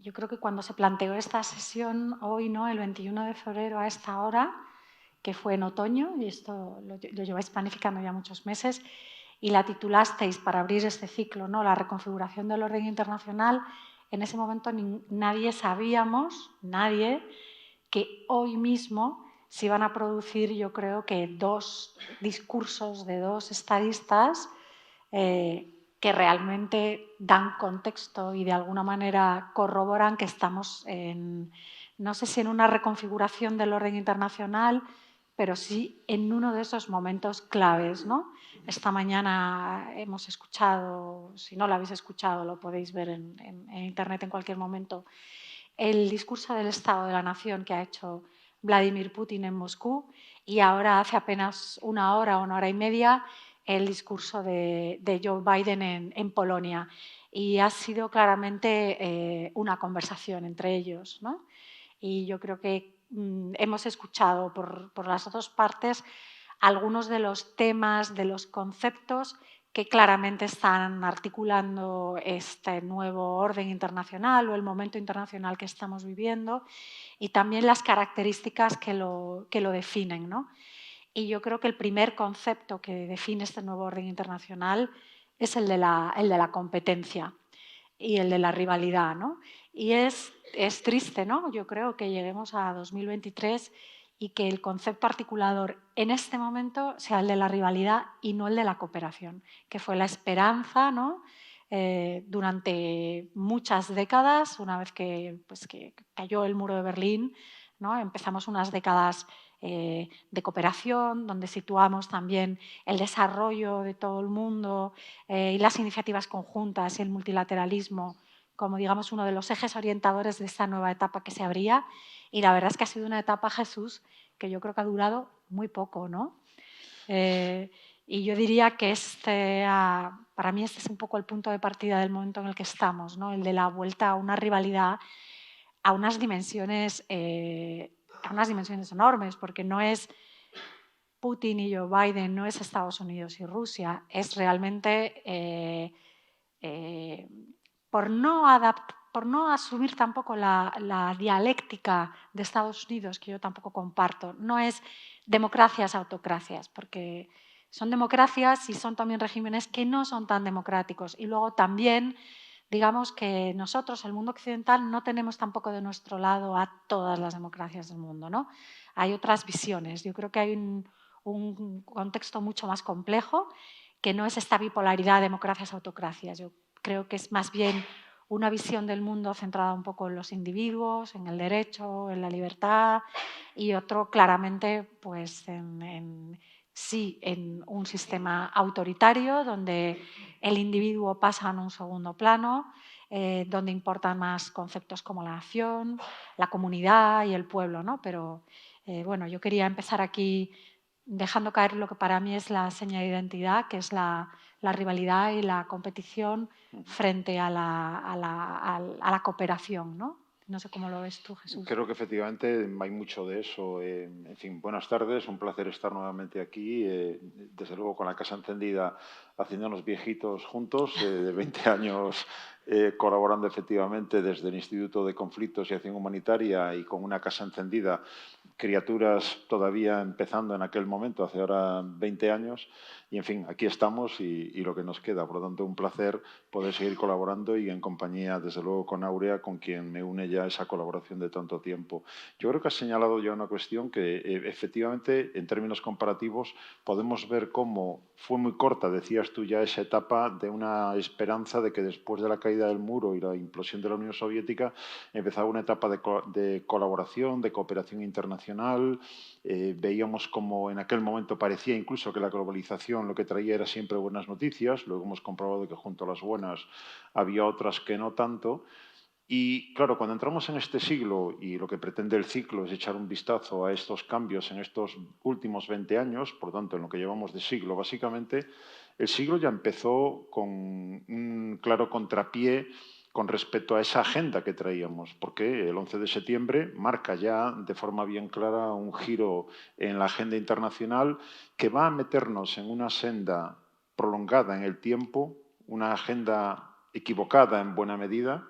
yo creo que cuando se planteó esta sesión hoy, ¿no? El 21 de febrero a esta hora, que fue en otoño, y esto lo lleváis planificando ya muchos meses, y la titulasteis para abrir este ciclo, ¿no? La reconfiguración del orden internacional, en ese momento nadie sabíamos, nadie, que hoy mismo se iban a producir, yo creo que 2 discursos de 2 estadistas que realmente dan contexto y de alguna manera corroboran que estamos en, no sé si en una reconfiguración del orden internacional, pero sí en uno de esos momentos claves, ¿no? Esta mañana hemos escuchado, si no lo habéis escuchado, lo podéis ver en Internet en cualquier momento, el discurso del Estado de la Nación que ha hecho Vladimir Putin en Moscú, y ahora hace apenas una hora y media, el discurso de Joe Biden en Polonia. Y ha sido claramente una conversación entre ellos, ¿no? Y yo creo que hemos escuchado por las dos partes algunos de los temas, de los conceptos que claramente están articulando este nuevo orden internacional o el momento internacional que estamos viviendo, y también las características que lo definen, ¿no? Y yo creo que el primer concepto que define este nuevo orden internacional es el de la competencia y el de la rivalidad, ¿no? Y es triste, ¿no? Yo creo que lleguemos a 2023 y que el concepto articulador en este momento sea el de la rivalidad y no el de la cooperación, que fue la esperanza, ¿no? Durante muchas décadas, una vez que cayó el muro de Berlín, ¿no? Empezamos unas décadas de cooperación, donde situamos también el desarrollo de todo el mundo y las iniciativas conjuntas y el multilateralismo como, digamos, uno de los ejes orientadores de esta nueva etapa que se abría. Y la verdad es que ha sido una etapa, Jesús, que yo creo que ha durado muy poco, ¿no? Y yo diría que para mí este es un poco el punto de partida del momento en el que estamos, ¿no? El de la vuelta a una rivalidad a unas dimensiones enormes, porque no es Putin y Joe Biden, no es Estados Unidos y Rusia, es realmente por no asumir tampoco la dialéctica de Estados Unidos, que yo tampoco comparto, no es democracias, autocracias, porque son democracias y son también regímenes que no son tan democráticos. Y luego también, digamos que nosotros, el mundo occidental, no tenemos tampoco de nuestro lado a todas las democracias del mundo, ¿no? Hay otras visiones. Yo creo que hay un contexto mucho más complejo, que no es esta bipolaridad democracias-autocracias. Yo creo que es más bien una visión del mundo centrada un poco en los individuos, en el derecho, en la libertad, y otro claramente pues, en un sistema autoritario donde el individuo pasa en un segundo plano, donde importan más conceptos como la nación, la comunidad y el pueblo, ¿no? Pero bueno, yo quería empezar aquí dejando caer lo que para mí es la seña de identidad, que es la rivalidad y la competición frente a la cooperación, ¿no? No sé cómo lo ves tú, Jesús. Creo que efectivamente hay mucho de eso. En fin, buenas tardes, un placer estar nuevamente aquí, desde luego con la casa encendida, haciéndonos viejitos juntos, de 20 años colaborando efectivamente desde el Instituto de Conflictos y Acción Humanitaria y con una casa encendida, criaturas todavía empezando en aquel momento, hace ahora 20 años, y en fin, aquí estamos y lo que nos queda. Por lo tanto, un placer poder seguir colaborando y en compañía, desde luego, con Áurea, con quien me une ya esa colaboración de tanto tiempo. Yo creo que has señalado ya una cuestión que efectivamente, en términos comparativos, podemos ver cómo fue muy corta, decías tú ya, esa etapa de una esperanza de que después de la caída del muro y la implosión de la Unión Soviética empezaba una etapa de colaboración, de cooperación internacional. Veíamos como en aquel momento parecía incluso que la globalización lo que traía era siempre buenas noticias. Luego hemos comprobado que junto a las buenas había otras que no tanto. Y claro, cuando entramos en este siglo y lo que pretende el ciclo es echar un vistazo a estos cambios en estos últimos 20 años, por lo tanto, en lo que llevamos de siglo básicamente, el siglo ya empezó con un claro contrapié con respecto a esa agenda que traíamos, porque el 11 de septiembre marca ya de forma bien clara un giro en la agenda internacional que va a meternos en una senda prolongada en el tiempo, una agenda equivocada en buena medida,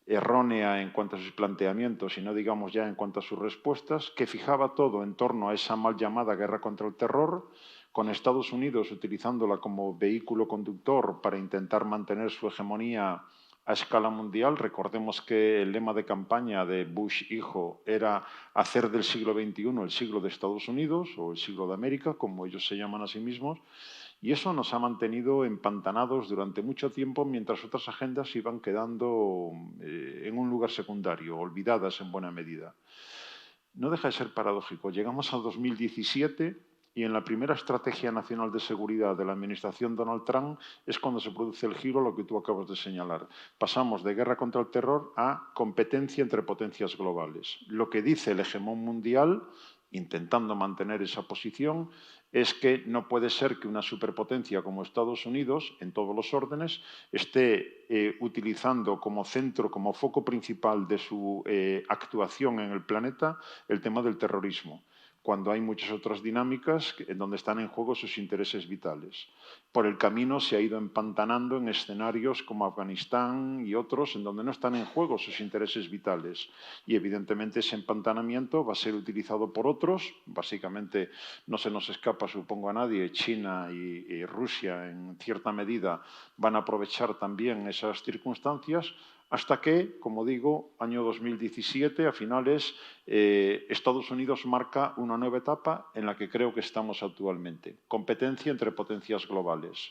errónea en cuanto a sus planteamientos y no digamos ya en cuanto a sus respuestas, que fijaba todo en torno a esa mal llamada guerra contra el terror, con Estados Unidos utilizándola como vehículo conductor para intentar mantener su hegemonía a escala mundial. Recordemos que el lema de campaña de Bush hijo era hacer del siglo XXI el siglo de Estados Unidos o el siglo de América, como ellos se llaman a sí mismos, y eso nos ha mantenido empantanados durante mucho tiempo mientras otras agendas iban quedando en un lugar secundario, olvidadas en buena medida. No deja de ser paradójico. Llegamos a 2017 y en la primera Estrategia Nacional de Seguridad de la Administración Donald Trump es cuando se produce el giro, lo que tú acabas de señalar. Pasamos de guerra contra el terror a competencia entre potencias globales. Lo que dice el hegemón mundial, intentando mantener esa posición, es que no puede ser que una superpotencia como Estados Unidos, en todos los órdenes, esté utilizando como centro, como foco principal de su actuación en el planeta, el tema del terrorismo, cuando hay muchas otras dinámicas en donde están en juego sus intereses vitales. Por el camino se ha ido empantanando en escenarios como Afganistán y otros en donde no están en juego sus intereses vitales. Y evidentemente ese empantanamiento va a ser utilizado por otros. Básicamente no se nos escapa, supongo a nadie, China y Rusia en cierta medida van a aprovechar también esas circunstancias hasta que, como digo, año 2017, a finales, Estados Unidos marca una nueva etapa en la que creo que estamos actualmente. Competencia entre potencias globales.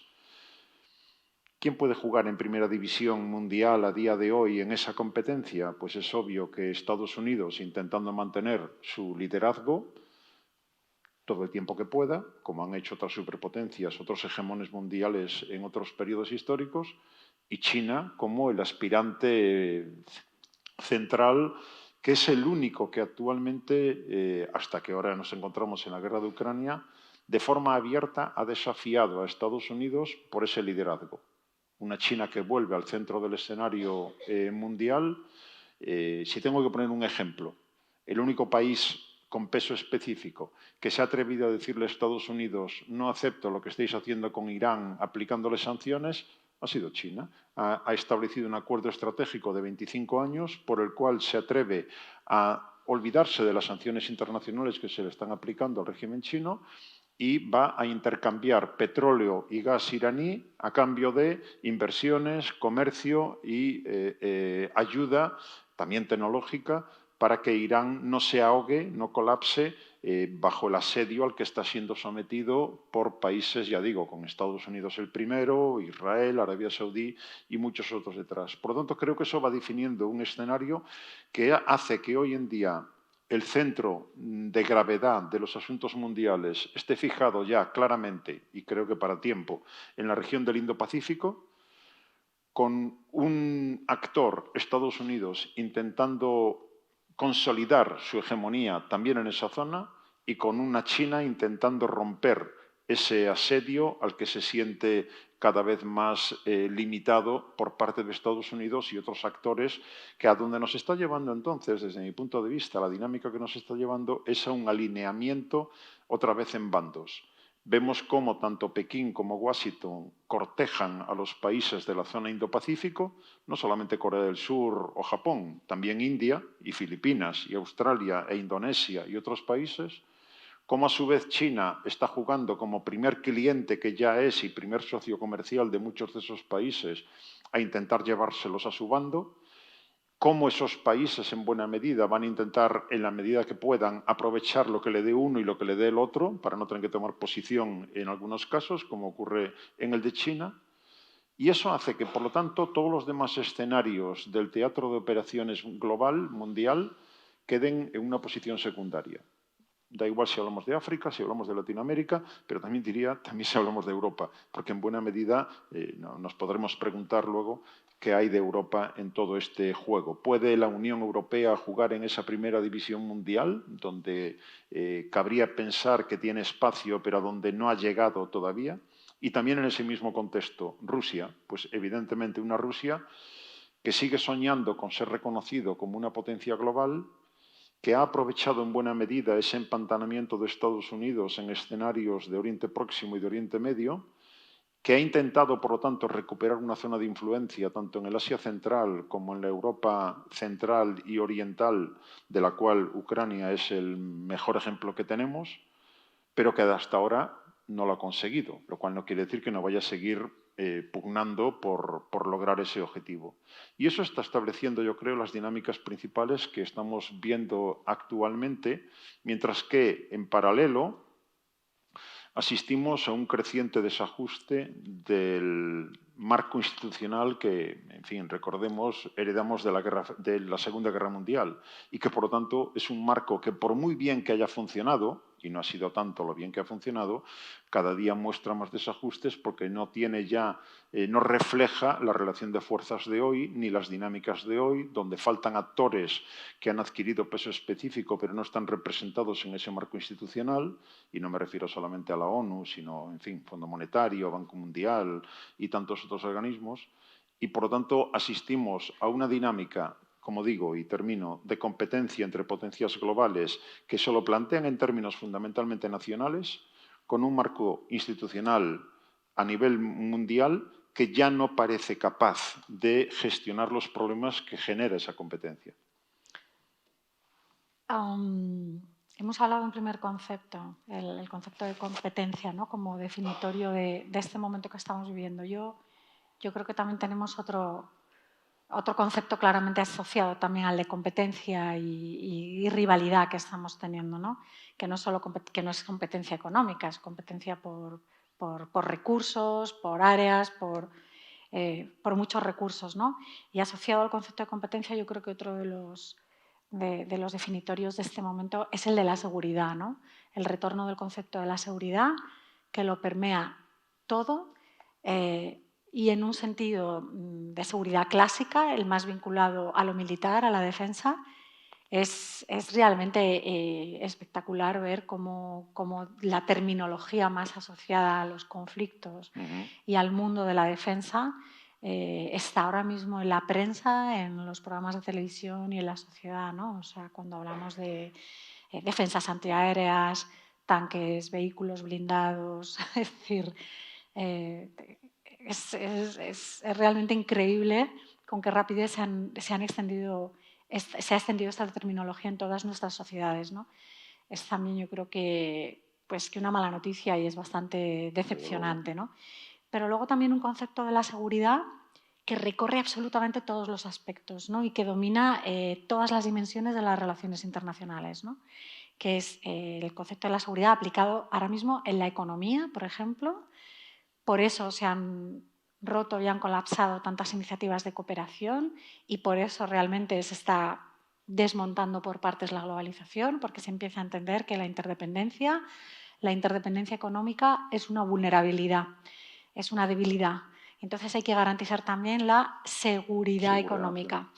¿Quién puede jugar en primera división mundial a día de hoy en esa competencia? Pues es obvio que Estados Unidos, intentando mantener su liderazgo todo el tiempo que pueda, como han hecho otras superpotencias, otros hegemones mundiales en otros periodos históricos, y China como el aspirante central, que es el único que actualmente, hasta que ahora nos encontramos en la guerra de Ucrania, de forma abierta ha desafiado a Estados Unidos por ese liderazgo. Una China que vuelve al centro del escenario mundial. Si tengo que poner un ejemplo, el único país con peso específico que se ha atrevido a decirle a Estados Unidos no acepto lo que estáis haciendo con Irán aplicándole sanciones, ha sido China. Ha establecido un acuerdo estratégico de 25 años por el cual se atreve a olvidarse de las sanciones internacionales que se le están aplicando al régimen chino y va a intercambiar petróleo y gas iraní a cambio de inversiones, comercio y ayuda, también tecnológica, para que Irán no se ahogue, no colapse bajo el asedio al que está siendo sometido por países, ya digo, con Estados Unidos el primero, Israel, Arabia Saudí y muchos otros detrás. Por lo tanto, creo que eso va definiendo un escenario que hace que hoy en día el centro de gravedad de los asuntos mundiales esté fijado ya claramente, y creo que para tiempo, en la región del Indo-Pacífico, con un actor, Estados Unidos, intentando consolidar su hegemonía también en esa zona y con una China intentando romper ese asedio al que se siente cada vez más limitado por parte de Estados Unidos y otros actores, que a donde nos está llevando entonces, desde mi punto de vista, la dinámica que nos está llevando es a un alineamiento otra vez en bandos. Vemos cómo tanto Pekín como Washington cortejan a los países de la zona Indo-Pacífico, no solamente Corea del Sur o Japón, también India y Filipinas y Australia e Indonesia y otros países, cómo a su vez China está jugando como primer cliente que ya es y primer socio comercial de muchos de esos países a intentar llevárselos a su bando, cómo esos países en buena medida van a intentar, en la medida que puedan, aprovechar lo que le dé uno y lo que le dé el otro, para no tener que tomar posición en algunos casos, como ocurre en el de China. Y eso hace que, por lo tanto, todos los demás escenarios del teatro de operaciones global, mundial, queden en una posición secundaria. Da igual si hablamos de África, si hablamos de Latinoamérica, pero también diría, también si hablamos de Europa, porque en buena medida nos podremos preguntar luego qué hay de Europa en todo este juego. ¿Puede la Unión Europea jugar en esa primera división mundial, donde cabría pensar que tiene espacio, pero a donde no ha llegado todavía? Y también en ese mismo contexto, Rusia, pues evidentemente una Rusia que sigue soñando con ser reconocido como una potencia global, que ha aprovechado en buena medida ese empantanamiento de Estados Unidos en escenarios de Oriente Próximo y de Oriente Medio, que ha intentado, por lo tanto, recuperar una zona de influencia tanto en el Asia Central como en la Europa central y oriental, de la cual Ucrania es el mejor ejemplo que tenemos, pero que hasta ahora no lo ha conseguido, lo cual no quiere decir que no vaya a seguir pugnando por lograr ese objetivo. Y eso está estableciendo, yo creo, las dinámicas principales que estamos viendo actualmente, mientras que, en paralelo, asistimos a un creciente desajuste del marco institucional que, en fin, recordemos, heredamos de la Segunda Guerra Mundial y que, por lo tanto, es un marco que, por muy bien que haya funcionado, y no ha sido tanto lo bien que ha funcionado, cada día muestra más desajustes porque no tiene ya, no refleja la relación de fuerzas de hoy ni las dinámicas de hoy, donde faltan actores que han adquirido peso específico pero no están representados en ese marco institucional, y no me refiero solamente a la ONU, sino, en fin, Fondo Monetario, Banco Mundial y tantos otros organismos, y por lo tanto asistimos a una dinámica, como digo y termino, de competencia entre potencias globales que se lo plantean en términos fundamentalmente nacionales, con un marco institucional a nivel mundial que ya no parece capaz de gestionar los problemas que genera esa competencia. Hemos hablado de un primer concepto, el concepto de competencia, ¿no? Como definitorio de este momento que estamos viviendo. Yo creo que también tenemos otro concepto claramente asociado también al de competencia y rivalidad que estamos teniendo, ¿no? Que no es competencia económica, es competencia por recursos, por áreas, por muchos recursos, ¿no? Y asociado al concepto de competencia, yo creo que otro de los definitorios de este momento es el de la seguridad, ¿no? El retorno del concepto de la seguridad, que lo permea todo, y en un sentido de seguridad clásica, el más vinculado a lo militar, a la defensa. Es realmente espectacular ver cómo la terminología más asociada a los conflictos y al mundo de la defensa está ahora mismo en la prensa, en los programas de televisión y en la sociedad, ¿no? O sea, cuando hablamos de defensas antiaéreas, tanques, vehículos blindados, es decir, es realmente increíble con qué rapidez se ha extendido esta terminología en todas nuestras sociedades, ¿no? Es también, yo creo que una mala noticia y es bastante decepcionante, ¿no? Pero luego también un concepto de la seguridad que recorre absolutamente todos los aspectos, ¿no? Y que domina todas las dimensiones de las relaciones internacionales, ¿no? Que es el concepto de la seguridad aplicado ahora mismo en la economía, por ejemplo. Por eso se han roto y han colapsado tantas iniciativas de cooperación y por eso realmente se está desmontando por partes la globalización, porque se empieza a entender que la interdependencia económica es una vulnerabilidad, es una debilidad. Entonces hay que garantizar también la seguridad económica.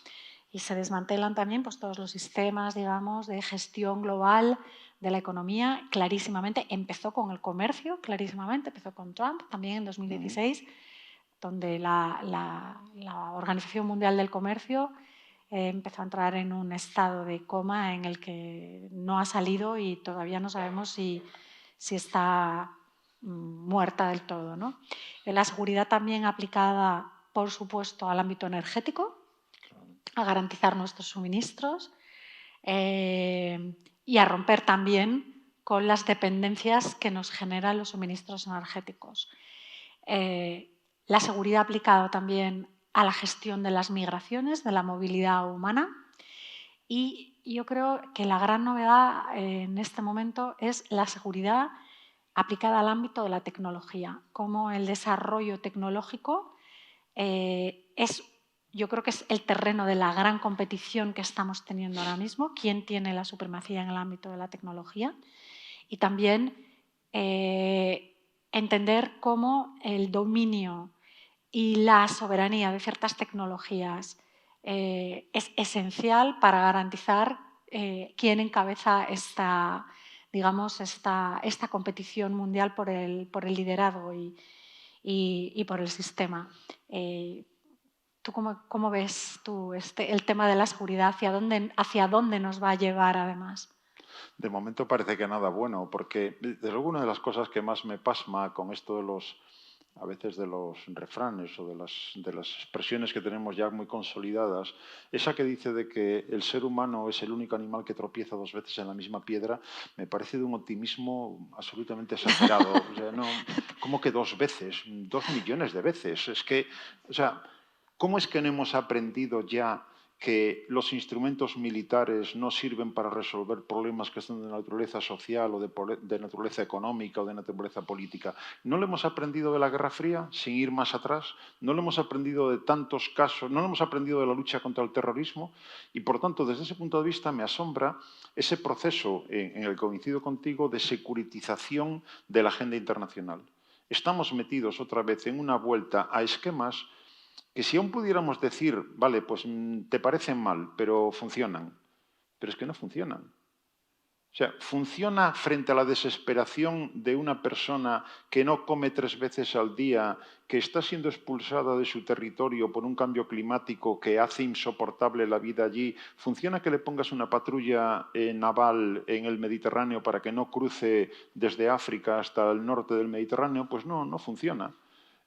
Y se desmantelan también pues, todos los sistemas, digamos, de gestión global de la economía. Clarísimamente empezó con el comercio, clarísimamente empezó con Trump, también en 2016, donde la Organización Mundial del Comercio empezó a entrar en un estado de coma en el que no ha salido y todavía no sabemos si está muerta del todo, ¿no? La seguridad también aplicada, por supuesto, al ámbito energético, a garantizar nuestros suministros y a romper también con las dependencias que nos generan los suministros energéticos. La seguridad aplicada también a la gestión de las migraciones, de la movilidad humana. Y yo creo que la gran novedad en este momento es la seguridad aplicada al ámbito de la tecnología, cómo el desarrollo tecnológico yo creo que es el terreno de la gran competición que estamos teniendo ahora mismo, quién tiene la supremacía en el ámbito de la tecnología, y también entender cómo el dominio y la soberanía de ciertas tecnologías es esencial para garantizar quién encabeza esta competición mundial por el liderazgo y por el sistema. ¿Tú cómo ves el tema de la seguridad? ¿Hacia dónde nos va a llevar, además? De momento parece que nada bueno, porque desde luego una de las cosas que más me pasma con esto de los a veces de los refranes o de las expresiones que tenemos ya muy consolidadas, esa que dice de que el ser humano es el único animal que tropieza 2 veces en la misma piedra, me parece de un optimismo absolutamente exagerado. O sea, no, ¿cómo que 2 veces? 2 millones de veces. Es que, o sea, ¿cómo es que no hemos aprendido ya que los instrumentos militares no sirven para resolver problemas que son de naturaleza social o de naturaleza económica o de naturaleza política? ¿No lo hemos aprendido de la Guerra Fría, sin ir más atrás? ¿No lo hemos aprendido de tantos casos? ¿No lo hemos aprendido de la lucha contra el terrorismo? Y, por tanto, desde ese punto de vista me asombra ese proceso en el que coincido contigo de securitización de la agenda internacional. Estamos metidos otra vez en una vuelta a esquemas que si aún pudiéramos decir, vale, pues te parecen mal, pero funcionan. Pero es que no funcionan. O sea, funciona frente a la desesperación de una persona que no come 3 veces al día, que está siendo expulsada de su territorio por un cambio climático que hace insoportable la vida allí. ¿Funciona que le pongas una patrulla naval en el Mediterráneo para que no cruce desde África hasta el norte del Mediterráneo? Pues no, no funciona.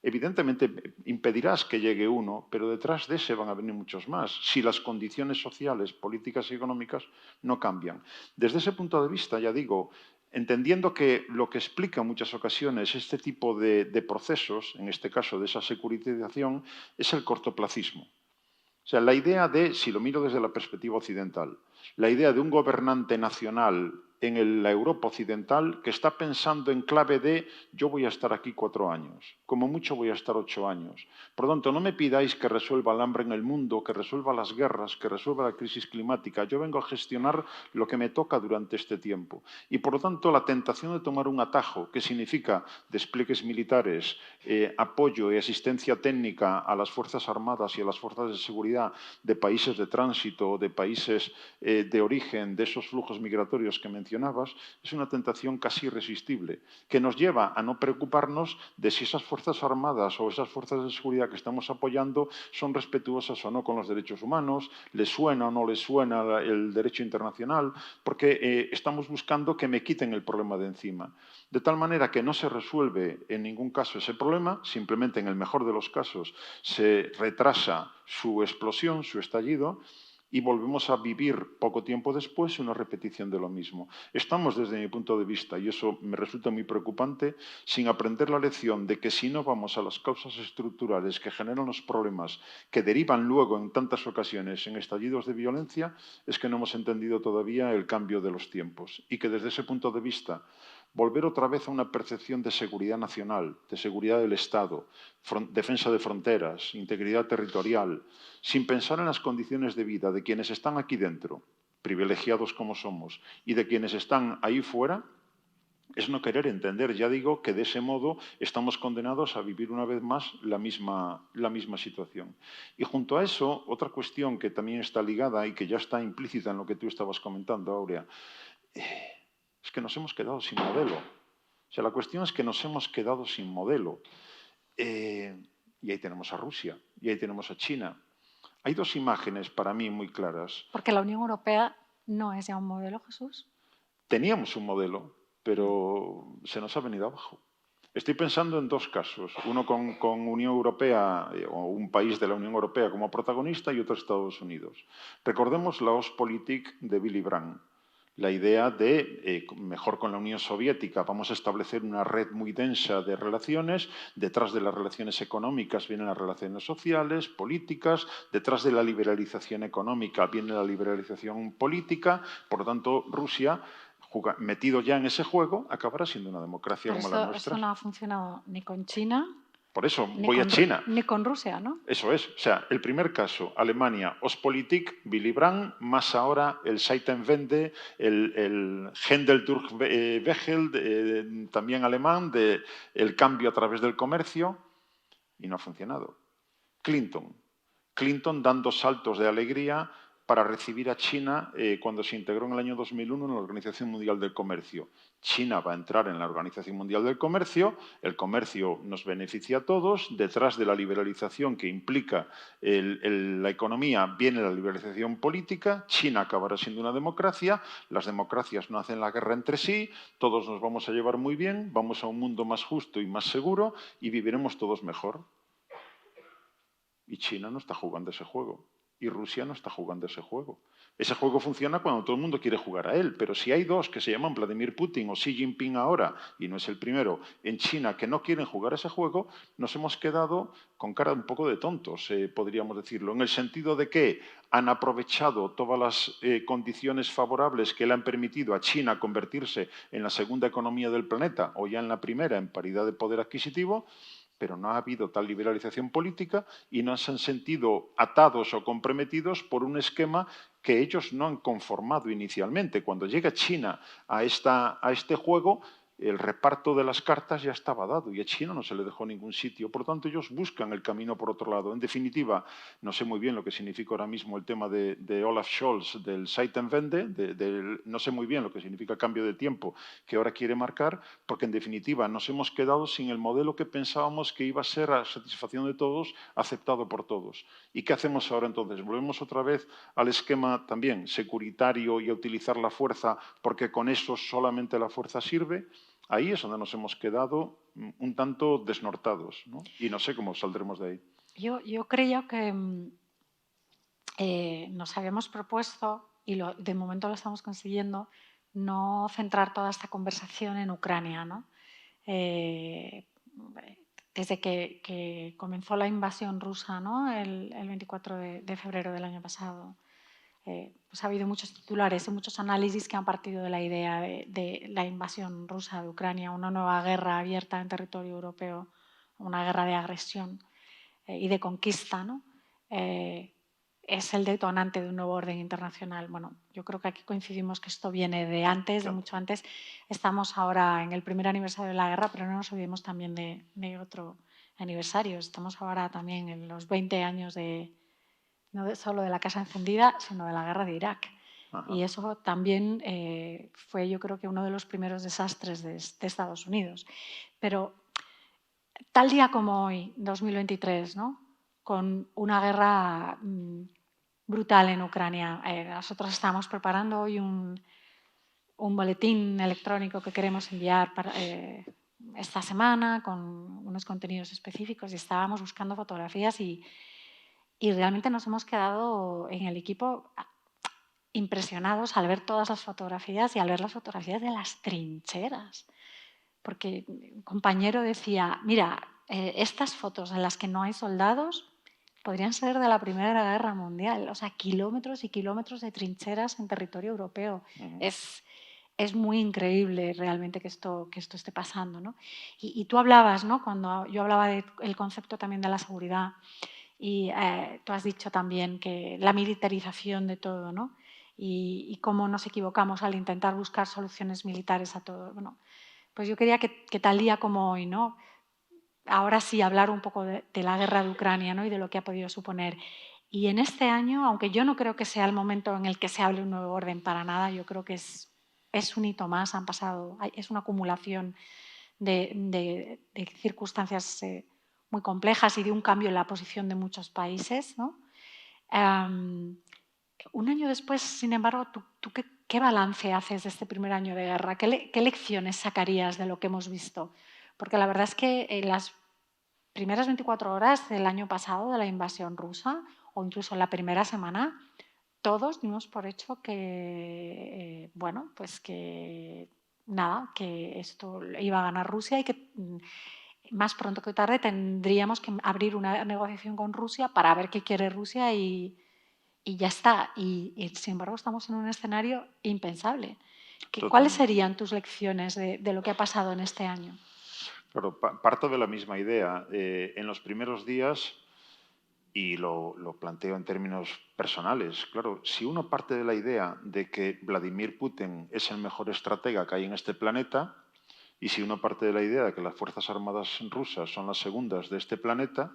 Evidentemente impedirás que llegue uno, pero detrás de ese van a venir muchos más, si las condiciones sociales, políticas y económicas no cambian. Desde ese punto de vista, ya digo, entendiendo que lo que explica en muchas ocasiones este tipo de procesos, en este caso de esa securitización, es el cortoplacismo. O sea, la idea de, si lo miro desde la perspectiva occidental, la idea de un gobernante nacional en la Europa occidental que está pensando en clave de yo voy a estar aquí 4 años, como mucho voy a estar 8 años. Por lo tanto, no me pidáis que resuelva el hambre en el mundo, que resuelva las guerras, que resuelva la crisis climática. Yo vengo a gestionar lo que me toca durante este tiempo. Y, por lo tanto, la tentación de tomar un atajo, que significa despliegues militares, apoyo y asistencia técnica a las Fuerzas Armadas y a las fuerzas de seguridad de países de tránsito, de países de origen de esos flujos migratorios que mencionabas, es una tentación casi irresistible, que nos lleva a no preocuparnos de si esas Fuerzas Armadas o esas fuerzas de seguridad que estamos apoyando son respetuosas o no con los derechos humanos, les suena o no les suena el derecho internacional, porque estamos buscando que me quiten el problema de encima. De tal manera que no se resuelve en ningún caso ese problema, simplemente en el mejor de los casos se retrasa su explosión, su estallido, y volvemos a vivir poco tiempo después una repetición de lo mismo. Estamos, desde mi punto de vista, y eso me resulta muy preocupante, sin aprender la lección de que si no vamos a las causas estructurales que generan los problemas que derivan luego en tantas ocasiones en estallidos de violencia, es que no hemos entendido todavía el cambio de los tiempos. Y que desde ese punto de vista volver otra vez a una percepción de seguridad nacional, de seguridad del Estado, defensa de fronteras, integridad territorial, sin pensar en las condiciones de vida de quienes están aquí dentro, privilegiados como somos, y de quienes están ahí fuera, es no querer entender. Ya digo que de ese modo estamos condenados a vivir una vez más la misma situación. Y junto a eso, otra cuestión que también está ligada y que ya está implícita en lo que tú estabas comentando, Aurea, es que nos hemos quedado sin modelo. O sea, la cuestión es que nos hemos quedado sin modelo. Y ahí tenemos a Rusia, y ahí tenemos a China. Hay 2 imágenes para mí muy claras. Porque la Unión Europea no es ya un modelo, Jesús. Teníamos un modelo, pero se nos ha venido abajo. Estoy pensando en 2 casos, uno con Unión Europea o un país de la Unión Europea como protagonista y otro Estados Unidos. Recordemos la Ostpolitik de Willy Brandt. La idea de, mejor con la Unión Soviética, vamos a establecer una red muy densa de relaciones, detrás de las relaciones económicas vienen las relaciones sociales, políticas, detrás de la liberalización económica viene la liberalización política, por lo tanto, Rusia, metido ya en ese juego, acabará siendo una democracia Pero como la nuestra. eso no ha funcionado ni con China, Por eso voy a China. Ni con Rusia, ¿no? Eso es. O sea, el primer caso, Alemania, Ostpolitik, Willy Brandt, más ahora el Zeitenwende, el Händel-durch-Wechsel, también alemán, el cambio a través del comercio, y no ha funcionado. Clinton dando saltos de alegría para recibir a China cuando se integró en el año 2001 en la Organización Mundial del Comercio. China va a entrar en la Organización Mundial del Comercio, el comercio nos beneficia a todos, detrás de la liberalización que implica la economía viene la liberalización política, China acabará siendo una democracia, las democracias no hacen la guerra entre sí, todos nos vamos a llevar muy bien, vamos a un mundo más justo y más seguro y viviremos todos mejor. Y China no está jugando ese juego. Y Rusia no está jugando ese juego. Ese juego funciona cuando todo el mundo quiere jugar a él, pero si hay dos que se llaman Vladimir Putin o Xi Jinping ahora, y no es el primero, en China que no quieren jugar ese juego, nos hemos quedado con cara un poco de tontos, podríamos decirlo, en el sentido de que han aprovechado todas las condiciones favorables que le han permitido a China convertirse en la segunda economía del planeta o ya en la primera en paridad de poder adquisitivo, pero no ha habido tal liberalización política y no se han sentido atados o comprometidos por un esquema que ellos no han conformado inicialmente. Cuando llega China a este juego, el reparto de las cartas ya estaba dado y a China no se le dejó ningún sitio. Por tanto, ellos buscan el camino por otro lado. En definitiva, no sé muy bien lo que significa ahora mismo el tema de Olaf Scholz, del Zeitenwende, no sé muy bien lo que significa cambio de tiempo que ahora quiere marcar, porque en definitiva nos hemos quedado sin el modelo que pensábamos que iba a ser a satisfacción de todos, aceptado por todos. ¿Y qué hacemos ahora entonces? ¿Volvemos otra vez al esquema también securitario y a utilizar la fuerza porque con eso solamente la fuerza sirve? Ahí es donde nos hemos quedado un tanto desnortados, ¿no? Y no sé cómo saldremos de ahí. Yo creo que nos habíamos propuesto, y de momento lo estamos consiguiendo, no centrar toda esta conversación en Ucrania, ¿no? Desde que comenzó la invasión rusa, ¿no? el 24 de febrero del año pasado, pues ha habido muchos titulares y muchos análisis que han partido de la idea de la invasión rusa de Ucrania, una nueva guerra abierta en territorio europeo, una guerra de agresión y de conquista, ¿no? Es el detonante de un nuevo orden internacional. Bueno, yo creo que aquí coincidimos que esto viene de antes, de mucho antes. Estamos ahora en el primer aniversario de la guerra, pero no nos olvidemos también de otro aniversario. Estamos ahora también en los 20 años no solo de la Casa Encendida, sino de la guerra de Irak. Ajá. Y eso también fue, yo creo que uno de los primeros desastres de Estados Unidos. Pero tal día como hoy, 2023, ¿no? Con una guerra brutal en Ucrania, nosotros estamos preparando hoy un boletín electrónico que queremos enviar esta semana con unos contenidos específicos y estábamos buscando fotografías y realmente nos hemos quedado en el equipo impresionados al ver todas las fotografías y al ver las fotografías de las trincheras. Porque un compañero decía, mira, estas fotos en las que no hay soldados podrían ser de la Primera Guerra Mundial. O sea, kilómetros y kilómetros de trincheras en territorio europeo. Uh-huh. Es muy increíble realmente que esto esté pasando, ¿no? Y tú hablabas, ¿no? Cuando yo hablaba del concepto también de la seguridad, y tú has dicho también que la militarización de todo, ¿no? Y cómo nos equivocamos al intentar buscar soluciones militares a todo. Bueno, pues yo quería que tal día como hoy, ¿no? Ahora sí hablar un poco de la guerra de Ucrania, ¿no? Y de lo que ha podido suponer. Y en este año, aunque yo no creo que sea el momento en el que se hable un nuevo orden para nada, yo creo que es un hito más, es una acumulación de circunstancias muy complejas y de un cambio en la posición de muchos países, ¿no? Un año después, sin embargo, ¿tú qué balance haces de este primer año de guerra? ¿Qué lecciones sacarías de lo que hemos visto? Porque la verdad es que en las primeras 24 horas del año pasado, de la invasión rusa, o incluso en la primera semana, todos dimos por hecho que, bueno, pues que nada, que esto iba a ganar Rusia y que más pronto que tarde tendríamos que abrir una negociación con Rusia para ver qué quiere Rusia y ya está. Y sin embargo estamos en un escenario impensable. ¿Cuáles serían tus lecciones de lo que ha pasado en este año? Claro, parto de la misma idea. En los primeros días, y lo planteo en términos personales, claro, si uno parte de la idea de que Vladimir Putin es el mejor estratega que hay en este planeta, y si uno parte de la idea de que las Fuerzas Armadas rusas son las segundas de este planeta,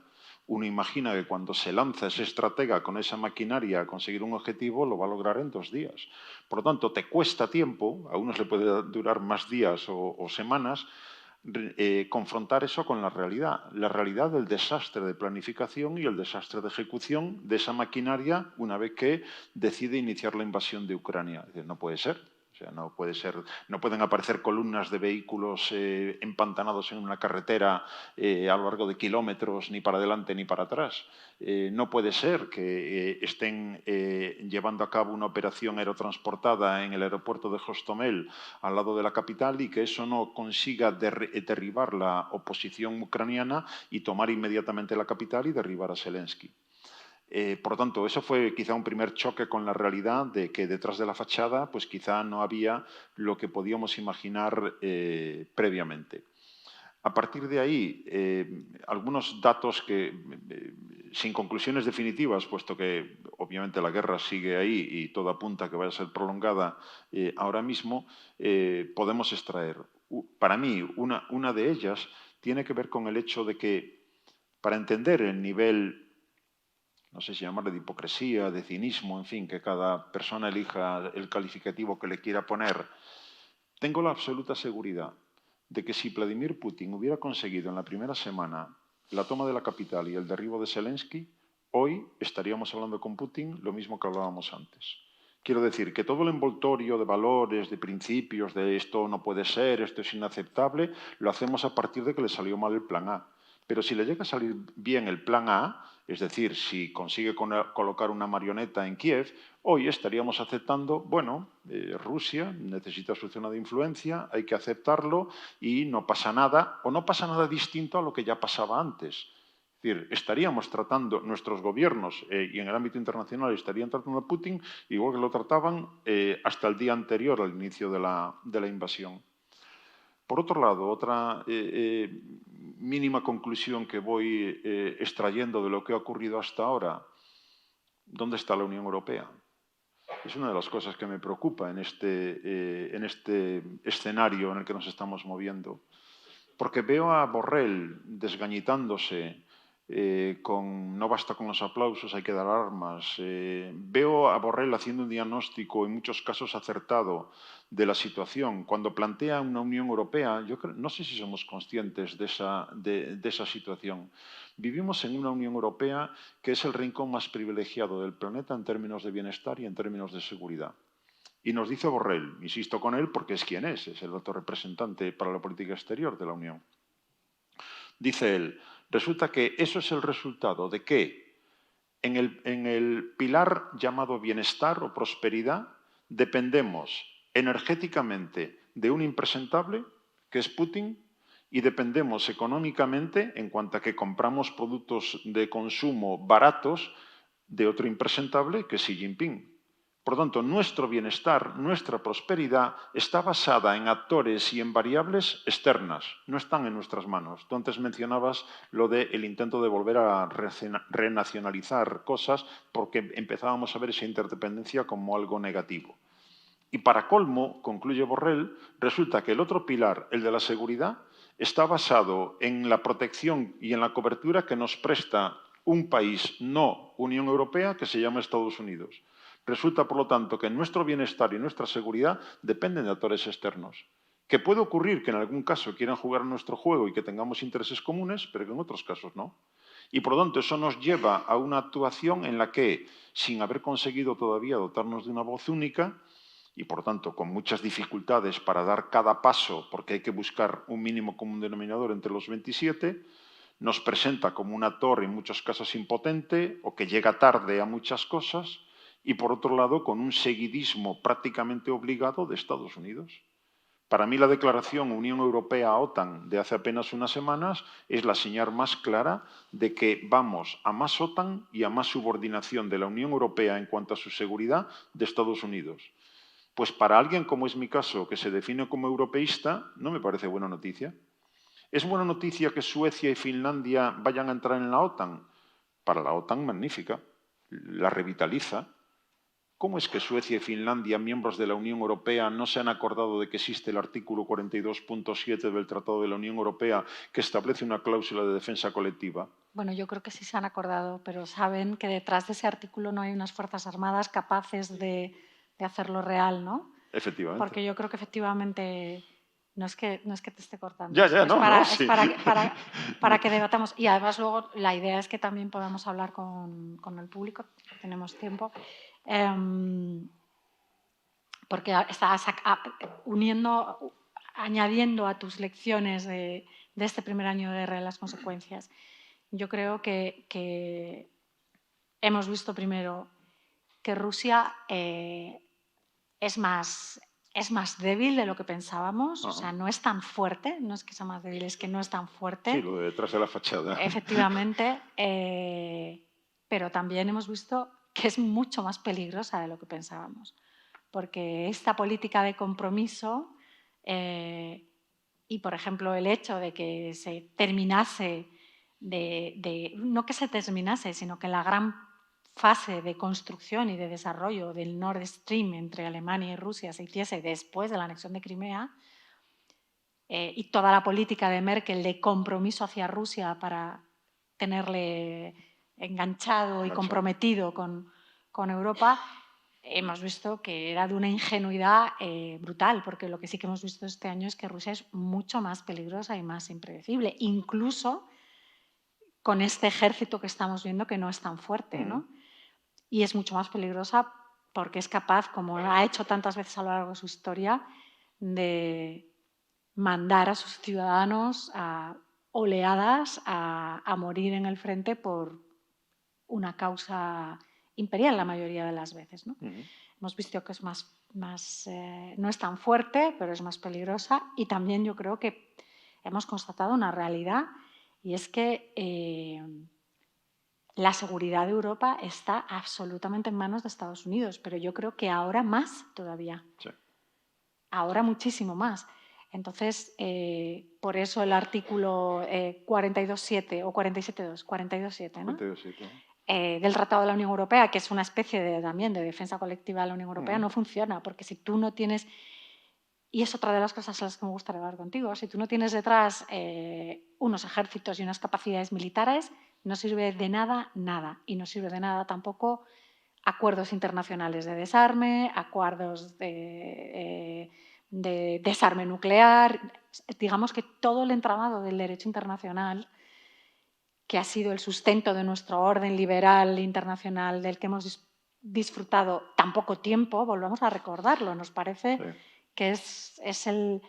uno imagina que cuando se lanza ese estratega con esa maquinaria a conseguir un objetivo, lo va a lograr en 2 días. Por lo tanto, te cuesta tiempo, a unos le puede durar más días o semanas, confrontar eso con la realidad del desastre de planificación y el desastre de ejecución de esa maquinaria una vez que decide iniciar la invasión de Ucrania. Es decir, no puede ser. O sea, no pueden aparecer columnas de vehículos empantanados en una carretera a lo largo de kilómetros, ni para adelante ni para atrás. No puede ser que estén llevando a cabo una operación aerotransportada en el aeropuerto de Hostomel, al lado de la capital, y que eso no consiga derribar la oposición ucraniana y tomar inmediatamente la capital y derribar a Zelensky. Por lo tanto, eso fue quizá un primer choque con la realidad de que detrás de la fachada pues quizá no había lo que podíamos imaginar previamente. A partir de ahí, algunos datos que, sin conclusiones definitivas, puesto que obviamente la guerra sigue ahí y todo apunta a que vaya a ser prolongada ahora mismo, podemos extraer. Para mí, una de ellas tiene que ver con el hecho de que, para entender el nivel, no sé si llamarle de hipocresía, de cinismo, en fin, que cada persona elija el calificativo que le quiera poner, tengo la absoluta seguridad de que si Vladimir Putin hubiera conseguido en la primera semana la toma de la capital y el derribo de Zelensky, hoy estaríamos hablando con Putin lo mismo que hablábamos antes. Quiero decir que todo el envoltorio de valores, de principios, de esto no puede ser, esto es inaceptable, lo hacemos a partir de que le salió mal el plan A. Pero si le llega a salir bien el plan A, es decir, si consigue colocar una marioneta en Kiev, hoy estaríamos aceptando, bueno, Rusia necesita su zona de influencia, hay que aceptarlo y no pasa nada, o no pasa nada distinto a lo que ya pasaba antes. Es decir, estaríamos tratando, nuestros gobiernos y en el ámbito internacional estarían tratando a Putin igual que lo trataban hasta el día anterior al inicio de la invasión. Por otro lado, otra mínima conclusión que voy extrayendo de lo que ha ocurrido hasta ahora, ¿dónde está la Unión Europea? Es una de las cosas que me preocupa en este escenario en el que nos estamos moviendo. Porque veo a Borrell desgañitándose no basta con los aplausos, hay que dar armas. Veo a Borrell haciendo un diagnóstico en muchos casos acertado de la situación. Cuando plantea una Unión Europea, no sé si somos conscientes de esa situación. Vivimos en una Unión Europea que es el rincón más privilegiado del planeta en términos de bienestar y en términos de seguridad. Y nos dice Borrell, insisto con él porque es quien es el alto representante para la política exterior de la Unión. Dice él, resulta que eso es el resultado de que en el pilar llamado bienestar o prosperidad dependemos energéticamente de un impresentable, que es Putin, y dependemos económicamente, en cuanto a que compramos productos de consumo baratos, de otro impresentable, que es Xi Jinping. Por lo tanto, nuestro bienestar, nuestra prosperidad está basada en actores y en variables externas, no están en nuestras manos. Tú antes mencionabas lo del intento de volver a renacionalizar cosas porque empezábamos a ver esa interdependencia como algo negativo. Y para colmo, concluye Borrell, resulta que el otro pilar, el de la seguridad, está basado en la protección y en la cobertura que nos presta un país no Unión Europea que se llama Estados Unidos. Resulta, por lo tanto, que nuestro bienestar y nuestra seguridad dependen de actores externos. Que puede ocurrir que en algún caso quieran jugar nuestro juego y que tengamos intereses comunes, pero que en otros casos no. Y por lo tanto eso nos lleva a una actuación en la que, sin haber conseguido todavía dotarnos de una voz única, y por tanto con muchas dificultades para dar cada paso, porque hay que buscar un mínimo común denominador entre los 27, nos presenta como un actor en muchos casos impotente o que llega tarde a muchas cosas, y por otro lado con un seguidismo prácticamente obligado de Estados Unidos. Para mí la declaración Unión Europea-OTAN de hace apenas unas semanas es la señal más clara de que vamos a más OTAN y a más subordinación de la Unión Europea en cuanto a su seguridad de Estados Unidos. Pues para alguien como es mi caso, que se define como europeísta, no me parece buena noticia. ¿Es buena noticia que Suecia y Finlandia vayan a entrar en la OTAN? Para la OTAN, magnífica. La revitaliza. ¿Cómo es que Suecia y Finlandia, miembros de la Unión Europea, no se han acordado de que existe el artículo 42.7 del Tratado de la Unión Europea que establece una cláusula de defensa colectiva? Bueno, yo creo que sí se han acordado, pero saben que detrás de ese artículo no hay unas fuerzas armadas capaces de hacerlo real, ¿no? Efectivamente. Porque yo creo que efectivamente no es que te esté cortando, Ya, es no, sí. para que debatamos. Y además luego la idea es que también podamos hablar con el público, tenemos tiempo, porque estás añadiendo a tus lecciones de este primer año de guerra y las consecuencias. Yo creo que hemos visto primero que Rusia es más débil de lo que pensábamos, o sea, no es tan fuerte, no es que sea más débil, es que no es tan fuerte. Sí, lo de detrás de la fachada. Efectivamente, pero también hemos visto que es mucho más peligrosa de lo que pensábamos, porque esta política de compromiso y, por ejemplo, el hecho de que se terminase, no que se terminase, sino que la gran fase de construcción y de desarrollo del Nord Stream entre Alemania y Rusia se hiciese después de la anexión de Crimea, y toda la política de Merkel de compromiso hacia Rusia para tenerle enganchado y comprometido con Europa, hemos visto que era de una ingenuidad brutal, porque lo que sí que hemos visto este año es que Rusia es mucho más peligrosa y más impredecible, incluso con este ejército que estamos viendo que no es tan fuerte, ¿no? Y es mucho más peligrosa porque es capaz, como ha hecho tantas veces a lo largo de su historia, de mandar a sus ciudadanos a oleadas a morir en el frente por una causa imperial la mayoría de las veces, ¿no? Hemos visto que es no es tan fuerte, pero es más peligrosa, y también yo creo que hemos constatado una realidad, y es que la seguridad de Europa está absolutamente en manos de Estados Unidos, pero yo creo que ahora más todavía. Sí. Ahora muchísimo más. Entonces, por eso el artículo 42.7 o 47.2, 42.7, ¿no? 42.7. Del Tratado de la Unión Europea, que es una especie también de defensa colectiva de la Unión Europea, no funciona, porque si tú no tienes, y es otra de las cosas a las que me gustaría hablar contigo, si tú no tienes detrás unos ejércitos y unas capacidades militares, no sirve de nada, y no sirve de nada tampoco acuerdos internacionales de desarme, acuerdos de desarme nuclear, digamos que todo el entramado del derecho internacional, que ha sido el sustento de nuestro orden liberal internacional del que hemos disfrutado tan poco tiempo, volvamos a recordarlo, nos parece que es el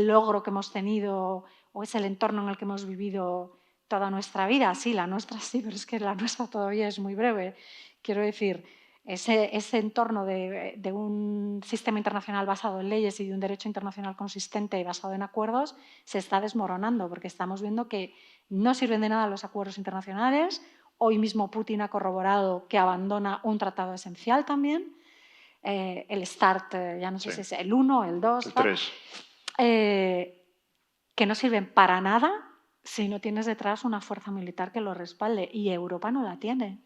logro que hemos tenido o es el entorno en el que hemos vivido toda nuestra vida. Sí, la nuestra sí, pero es que la nuestra todavía es muy breve. Quiero decir, ese entorno de un sistema internacional basado en leyes y de un derecho internacional consistente y basado en acuerdos se está desmoronando, porque estamos viendo que no sirven de nada los acuerdos internacionales. Hoy mismo Putin ha corroborado que abandona un tratado esencial también, el START, ya no sé si es el 1, el 2, el 3. Que no sirven para nada si no tienes detrás una fuerza militar que lo respalde, y Europa no la tiene.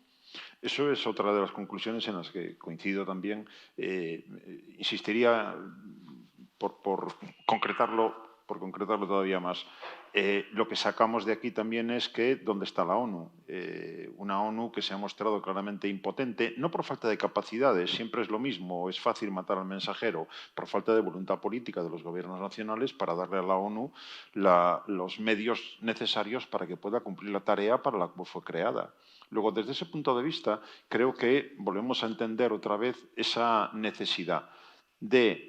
Eso es otra de las conclusiones en las que coincido también. Insistiría por concretarlo todavía más. Lo que sacamos de aquí también es que ¿dónde está la ONU? Una ONU que se ha mostrado claramente impotente, no por falta de capacidades, siempre es lo mismo, es fácil matar al mensajero, por falta de voluntad política de los gobiernos nacionales para darle a la ONU los medios necesarios para que pueda cumplir la tarea para la cual fue creada. Luego, desde ese punto de vista, creo que volvemos a entender otra vez esa necesidad de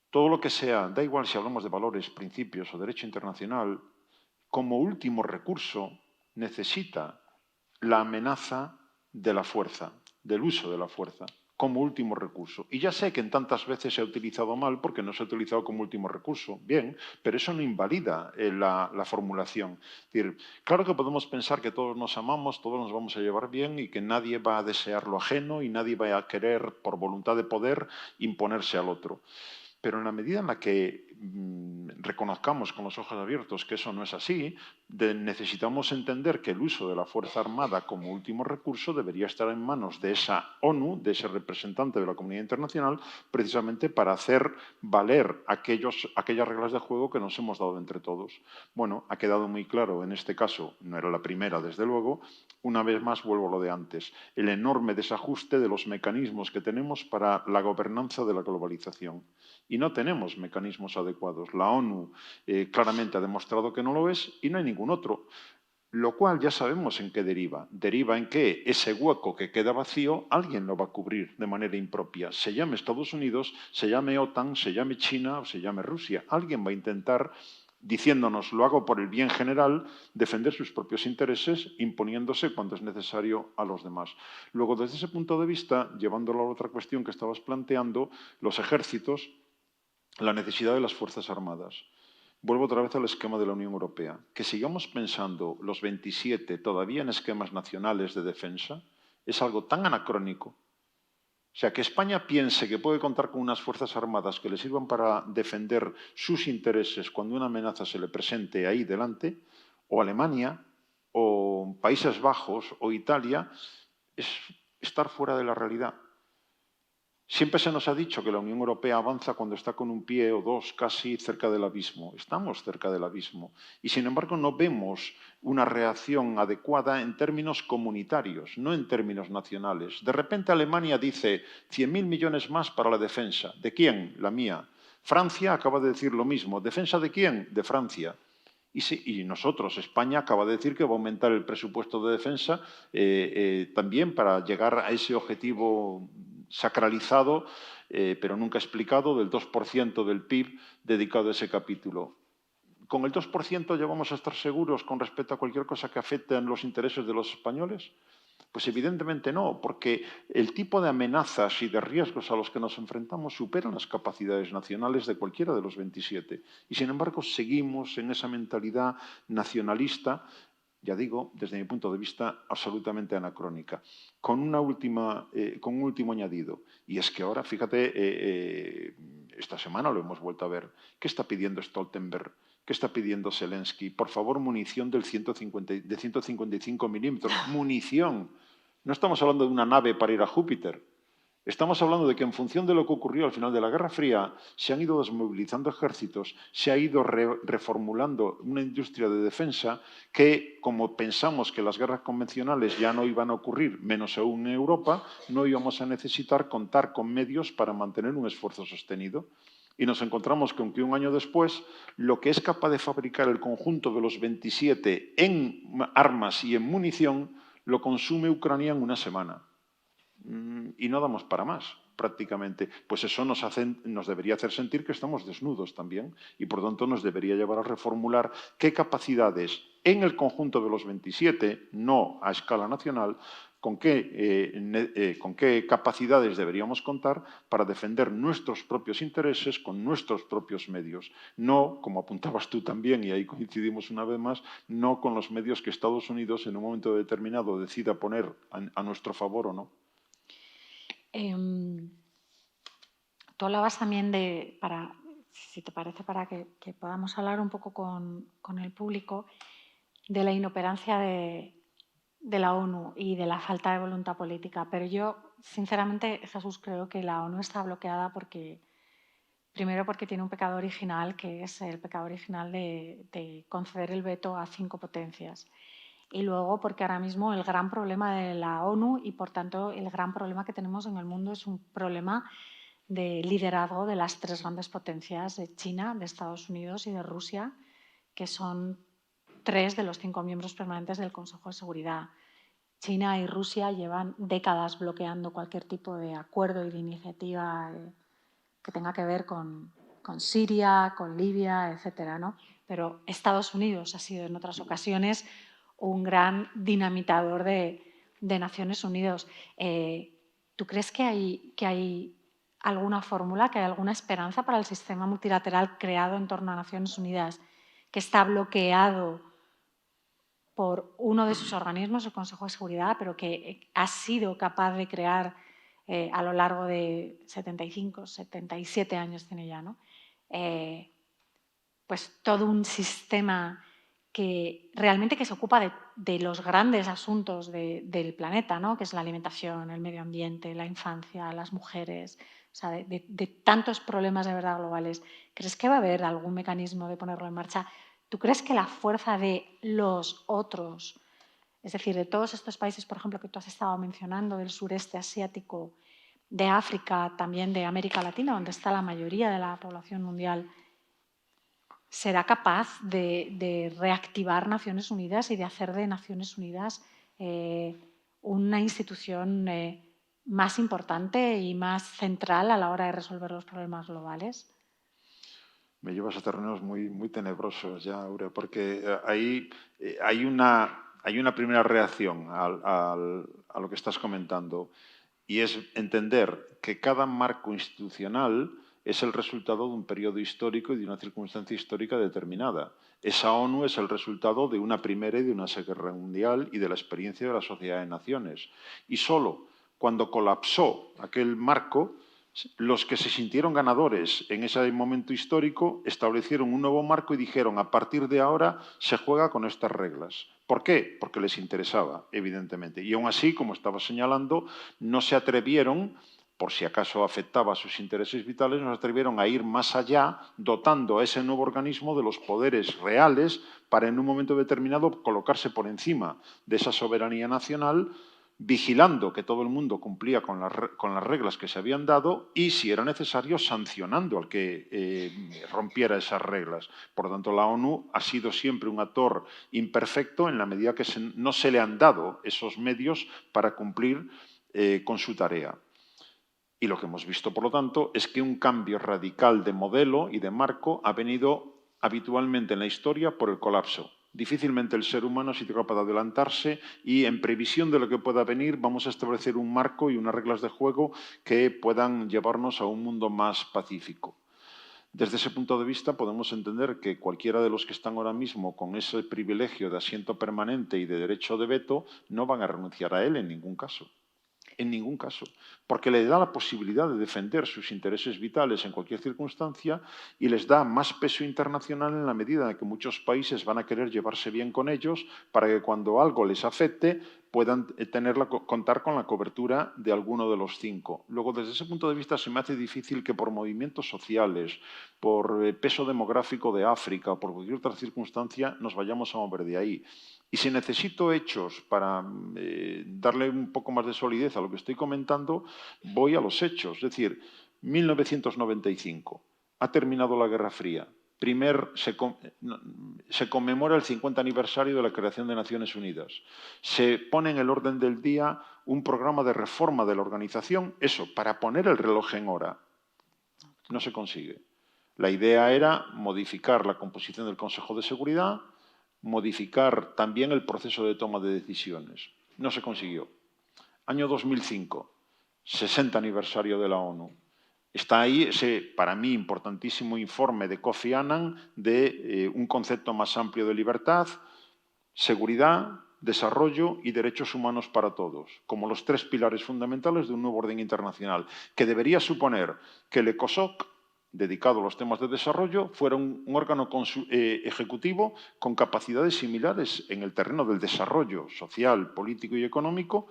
todo lo que sea, da igual si hablamos de valores, principios o derecho internacional, como último recurso necesita la amenaza de la fuerza, del uso de la fuerza, como último recurso. Y ya sé que en tantas veces se ha utilizado mal porque no se ha utilizado como último recurso. Bien, pero eso no invalida la formulación. Es decir, claro que podemos pensar que todos nos amamos, todos nos vamos a llevar bien y que nadie va a desear lo ajeno y nadie va a querer, por voluntad de poder, imponerse al otro. Pero en la medida en la que reconozcamos con los ojos abiertos que eso no es así, necesitamos entender que el uso de la Fuerza Armada como último recurso debería estar en manos de esa ONU, de ese representante de la comunidad internacional, precisamente para hacer valer aquellas reglas de juego que nos hemos dado entre todos. Bueno, ha quedado muy claro en este caso, no era la primera desde luego, una vez más vuelvo a lo de antes, el enorme desajuste de los mecanismos que tenemos para la gobernanza de la globalización. Y no tenemos mecanismos adecuados. La ONU claramente ha demostrado que no lo es y no hay ningún otro. Lo cual ya sabemos en qué deriva. Deriva en que ese hueco que queda vacío alguien lo va a cubrir de manera impropia. Se llame Estados Unidos, se llame OTAN, se llame China o se llame Rusia. Alguien va a intentar, diciéndonos lo hago por el bien general, defender sus propios intereses, imponiéndose cuando es necesario a los demás. Luego, desde ese punto de vista, llevándolo a la otra cuestión que estabas planteando, los ejércitos, la necesidad de las Fuerzas Armadas. Vuelvo otra vez al esquema de la Unión Europea. Que sigamos pensando los 27 todavía en esquemas nacionales de defensa es algo tan anacrónico. O sea, que España piense que puede contar con unas Fuerzas Armadas que le sirvan para defender sus intereses cuando una amenaza se le presente ahí delante, o Alemania, o Países Bajos, o Italia, es estar fuera de la realidad. Siempre se nos ha dicho que la Unión Europea avanza cuando está con un pie o dos casi cerca del abismo. Estamos cerca del abismo. Y, sin embargo, no vemos una reacción adecuada en términos comunitarios, no en términos nacionales. De repente Alemania dice 100.000 millones más para la defensa. ¿De quién? La mía. Francia acaba de decir lo mismo. ¿Defensa de quién? De Francia. Y nosotros, España, acaba de decir que va a aumentar el presupuesto de defensa también para llegar a ese objetivo sacralizado, pero nunca explicado, del 2% del PIB dedicado a ese capítulo. ¿Con el 2% ya vamos a estar seguros con respecto a cualquier cosa que afecte a los intereses de los españoles? Pues evidentemente no, porque el tipo de amenazas y de riesgos a los que nos enfrentamos superan las capacidades nacionales de cualquiera de los 27. Y sin embargo seguimos en esa mentalidad nacionalista, ya digo, desde mi punto de vista, absolutamente anacrónica. Con un último añadido, y es que ahora, fíjate, esta semana lo hemos vuelto a ver, ¿qué está pidiendo Stoltenberg? ¿Qué está pidiendo Zelensky? Por favor, munición de 155 milímetros. ¡Munición! No estamos hablando de una nave para ir a Júpiter. Estamos hablando de que en función de lo que ocurrió al final de la Guerra Fría, se han ido desmovilizando ejércitos, se ha ido reformulando una industria de defensa que, como pensamos que las guerras convencionales ya no iban a ocurrir, menos aún en Europa, no íbamos a necesitar contar con medios para mantener un esfuerzo sostenido. Y nos encontramos con que un año después, lo que es capaz de fabricar el conjunto de los 27 en armas y en munición, lo consume Ucrania en una semana. Y no damos para más, prácticamente. Pues eso nos debería hacer sentir que estamos desnudos también y, por tanto, nos debería llevar a reformular qué capacidades en el conjunto de los 27, no a escala nacional, con qué capacidades deberíamos contar para defender nuestros propios intereses con nuestros propios medios. No, como apuntabas tú también, y ahí coincidimos una vez más, no con los medios que Estados Unidos en un momento determinado decida poner a nuestro favor o no. Tú hablabas también si te parece, para que podamos hablar un poco con el público, de la inoperancia de la ONU y de la falta de voluntad política. Pero yo, sinceramente, Jesús, creo que la ONU está bloqueada primero porque tiene un pecado original, que es el pecado original de conceder el veto a 5 potencias. Y luego porque ahora mismo el gran problema de la ONU y, por tanto, el gran problema que tenemos en el mundo es un problema de liderazgo de las 3 grandes potencias, de China, de Estados Unidos y de Rusia, que son 3 de los 5 miembros permanentes del Consejo de Seguridad. China y Rusia llevan décadas bloqueando cualquier tipo de acuerdo y de iniciativa que tenga que ver con Siria, con Libia, etcétera, ¿no? Pero Estados Unidos ha sido en otras ocasiones un gran dinamitador de Naciones Unidas. ¿Tú crees que hay alguna fórmula, que hay alguna esperanza para el sistema multilateral creado en torno a Naciones Unidas que está bloqueado por uno de sus organismos, el Consejo de Seguridad, pero que ha sido capaz de crear a lo largo de 75, 77 años tiene ya, ¿no? pues todo un sistema que realmente se ocupa de los grandes asuntos del planeta, ¿no? Que es la alimentación, el medio ambiente, la infancia, las mujeres, o sea, de tantos problemas de verdad globales. ¿Crees que va a haber algún mecanismo de ponerlo en marcha? ¿Tú crees que la fuerza de los otros, es decir, de todos estos países, por ejemplo, que tú has estado mencionando, del sureste asiático, de África, también de América Latina, donde está la mayoría de la población mundial, será capaz de reactivar Naciones Unidas y de hacer de Naciones Unidas una institución más importante y más central a la hora de resolver los problemas globales? Me llevas a terrenos muy tenebrosos ya, Aurea, porque ahí hay una primera reacción a lo que estás comentando, y es entender que cada marco institucional es el resultado de un periodo histórico y de una circunstancia histórica determinada. Esa ONU es el resultado de una Primera y de una Segunda Guerra Mundial y de la experiencia de la Sociedad de Naciones. Y solo cuando colapsó aquel marco, los que se sintieron ganadores en ese momento histórico establecieron un nuevo marco y dijeron, a partir de ahora se juega con estas reglas. ¿Por qué? Porque les interesaba, evidentemente. Y aún así, como estaba señalando, no se atrevieron, por si acaso afectaba a sus intereses vitales, no se atrevieron a ir más allá, dotando a ese nuevo organismo de los poderes reales para en un momento determinado colocarse por encima de esa soberanía nacional, vigilando que todo el mundo cumplía con las reglas que se habían dado y, si era necesario, sancionando al que rompiera esas reglas. Por lo tanto, la ONU ha sido siempre un actor imperfecto en la medida que no se le han dado esos medios para cumplir con su tarea. Y lo que hemos visto, por lo tanto, es que un cambio radical de modelo y de marco ha venido habitualmente en la historia por el colapso. Difícilmente el ser humano ha sido capaz de adelantarse y, en previsión de lo que pueda venir, vamos a establecer un marco y unas reglas de juego que puedan llevarnos a un mundo más pacífico. Desde ese punto de vista, podemos entender que cualquiera de los que están ahora mismo con ese privilegio de asiento permanente y de derecho de veto no van a renunciar a él en ningún caso. En ningún caso, porque le da la posibilidad de defender sus intereses vitales en cualquier circunstancia y les da más peso internacional en la medida en que muchos países van a querer llevarse bien con ellos para que cuando algo les afecte puedan contar con la cobertura de alguno de los cinco. Luego, desde ese punto de vista, se me hace difícil que por movimientos sociales, por peso demográfico de África o por cualquier otra circunstancia nos vayamos a mover de ahí. Y si necesito hechos para darle un poco más de solidez a lo que estoy comentando, voy a los hechos. Es decir, 1995, ha terminado la Guerra Fría. Se conmemora el 50 aniversario de la creación de Naciones Unidas. Se pone en el orden del día un programa de reforma de la organización, eso, para poner el reloj en hora. No se consigue. La idea era modificar la composición del Consejo de Seguridad, modificar también el proceso de toma de decisiones. No se consiguió. Año 2005, 60 aniversario de la ONU. Está ahí ese, para mí, importantísimo informe de Kofi Annan de un concepto más amplio de libertad, seguridad, desarrollo y derechos humanos para todos, como los tres pilares fundamentales de un nuevo orden internacional, que debería suponer que el ECOSOC, dedicado a los temas de desarrollo, fuera un órgano ejecutivo con capacidades similares en el terreno del desarrollo social, político y económico,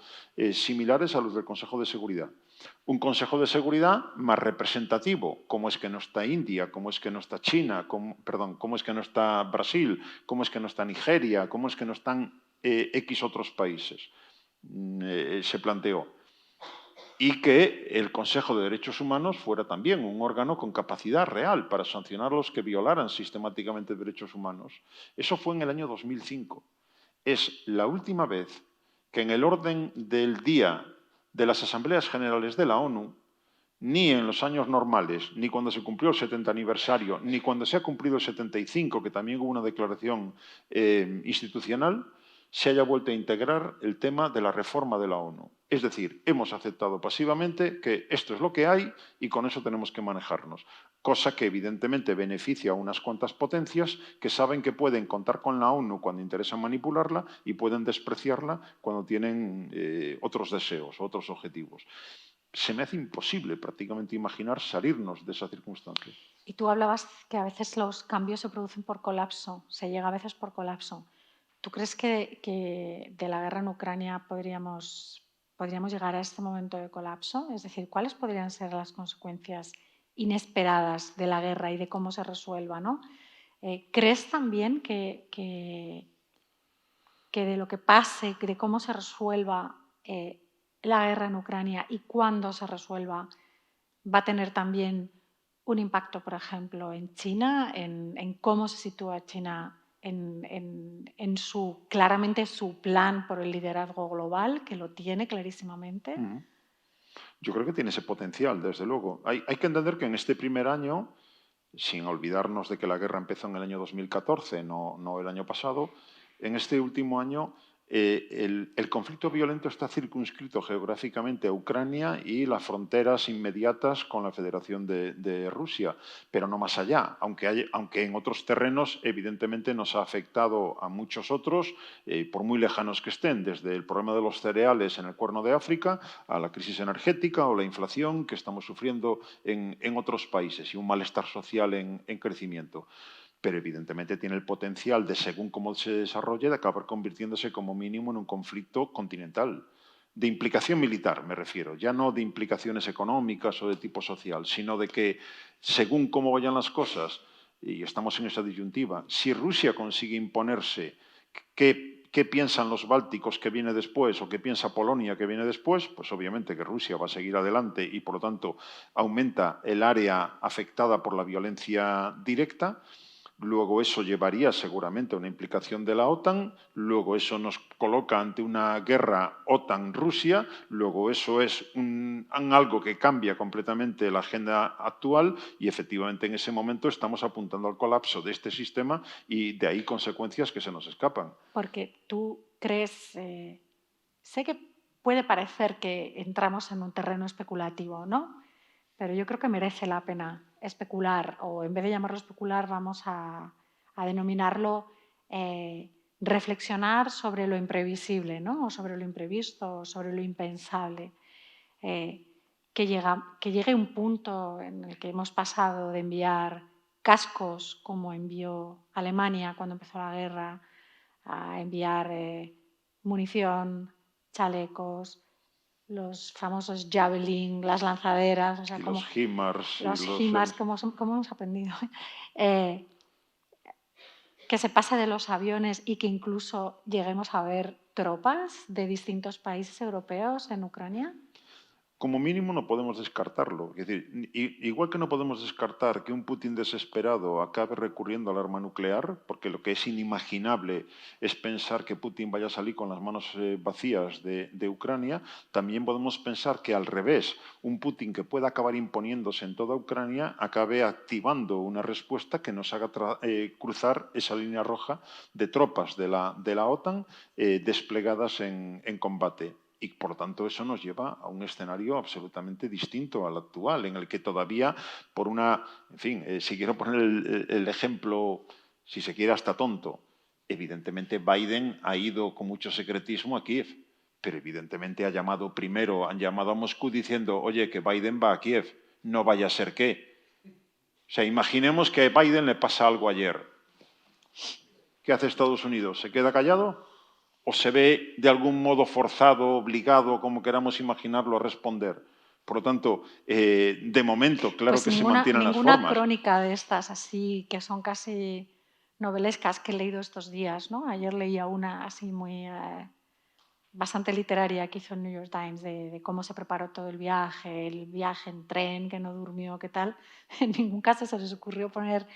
similares a los del Consejo de Seguridad. Un Consejo de Seguridad más representativo, como es que no está India, como es que no está China, como es que no está Brasil, como es que no está Nigeria, como es que no están X otros países. Se planteó. Y que el Consejo de Derechos Humanos fuera también un órgano con capacidad real para sancionar a los que violaran sistemáticamente derechos humanos. Eso fue en el año 2005. Es la última vez que en el orden del día de las Asambleas Generales de la ONU, ni en los años normales, ni cuando se cumplió el 70 aniversario, ni cuando se ha cumplido el 75, que también hubo una declaración institucional, se haya vuelto a integrar el tema de la reforma de la ONU. Es decir, hemos aceptado pasivamente que esto es lo que hay y con eso tenemos que manejarnos. Cosa que evidentemente beneficia a unas cuantas potencias que saben que pueden contar con la ONU cuando interesa manipularla y pueden despreciarla cuando tienen otros deseos, otros objetivos. se me hace imposible prácticamente imaginar salirnos de esa circunstancia. Y tú hablabas que a veces los cambios se producen por colapso, se llega a veces por colapso. ¿Tú crees que de la guerra en Ucrania podríamos llegar a este momento de colapso? Es decir, ¿cuáles podrían ser las consecuencias inesperadas de la guerra y de cómo se resuelva, ¿no? ¿Crees también que de lo que pase, de cómo se resuelva la guerra en Ucrania y cuándo se resuelva, va a tener también un impacto, por ejemplo, en China, en cómo se sitúa China en claramente su plan por el liderazgo global, que lo tiene clarísimamente? Yo creo que tiene ese potencial, desde luego. Hay que entender que en este primer año, sin olvidarnos de que la guerra empezó en el año 2014, no el año pasado, en este último año el conflicto violento está circunscrito geográficamente a Ucrania y las fronteras inmediatas con la Federación de Rusia, pero no más allá, aunque en otros terrenos evidentemente nos ha afectado a muchos otros, por muy lejanos que estén, desde el problema de los cereales en el Cuerno de África a la crisis energética o la inflación que estamos sufriendo en otros países y un malestar social en crecimiento. Pero evidentemente tiene el potencial de, según cómo se desarrolle, de acabar convirtiéndose como mínimo en un conflicto continental. De implicación militar, me refiero, ya no de implicaciones económicas o de tipo social, sino de que, según cómo vayan las cosas, y estamos en esa disyuntiva, si Rusia consigue imponerse, ¿qué piensan los bálticos que viene después o qué piensa Polonia que viene después? Pues obviamente que Rusia va a seguir adelante y, por lo tanto, aumenta el área afectada por la violencia directa. Luego eso llevaría seguramente a una implicación de la OTAN, luego eso nos coloca ante una guerra OTAN-Rusia, luego eso es algo que cambia completamente la agenda actual y efectivamente en ese momento estamos apuntando al colapso de este sistema y de ahí consecuencias que se nos escapan. Porque tú crees, sé que puede parecer que entramos en un terreno especulativo, ¿no? Pero yo creo que merece la pena especular, o en vez de llamarlo especular, vamos a denominarlo reflexionar sobre lo imprevisible, ¿no? O sobre lo imprevisto, o sobre lo impensable. Que llegue un punto en el que hemos pasado de enviar cascos, como envió Alemania cuando empezó la guerra, a enviar munición, chalecos, los famosos Javelin, las lanzaderas, o sea, como los HIMARS. Los HIMARS, como hemos aprendido. Que se pase de los aviones y que incluso lleguemos a ver tropas de distintos países europeos en Ucrania. Como mínimo no podemos descartarlo. Es decir, igual que no podemos descartar que un Putin desesperado acabe recurriendo al arma nuclear, porque lo que es inimaginable es pensar que Putin vaya a salir con las manos vacías de Ucrania, también podemos pensar que al revés, un Putin que pueda acabar imponiéndose en toda Ucrania acabe activando una respuesta que nos haga cruzar esa línea roja de tropas de la OTAN desplegadas en combate. Y, por lo tanto, eso nos lleva a un escenario absolutamente distinto al actual, en el que todavía, por una... En fin, si quiero poner el ejemplo, si se quiere, hasta tonto, evidentemente Biden ha ido con mucho secretismo a Kiev, pero evidentemente han llamado a Moscú diciendo, oye, que Biden va a Kiev, no vaya a ser qué. O sea, imaginemos que a Biden le pasa algo ayer. ¿Qué hace Estados Unidos? ¿Se queda callado? ¿O se ve de algún modo forzado, obligado, como queramos imaginarlo, a responder? Por lo tanto, de momento, claro pues que se mantienen las formas. Ninguna crónica de estas así, que son casi novelescas, que he leído estos días, ¿no? Ayer leía una así muy... bastante literaria que hizo el New York Times de cómo se preparó todo el viaje en tren, que no durmió, qué tal. En ningún caso se les ocurrió poner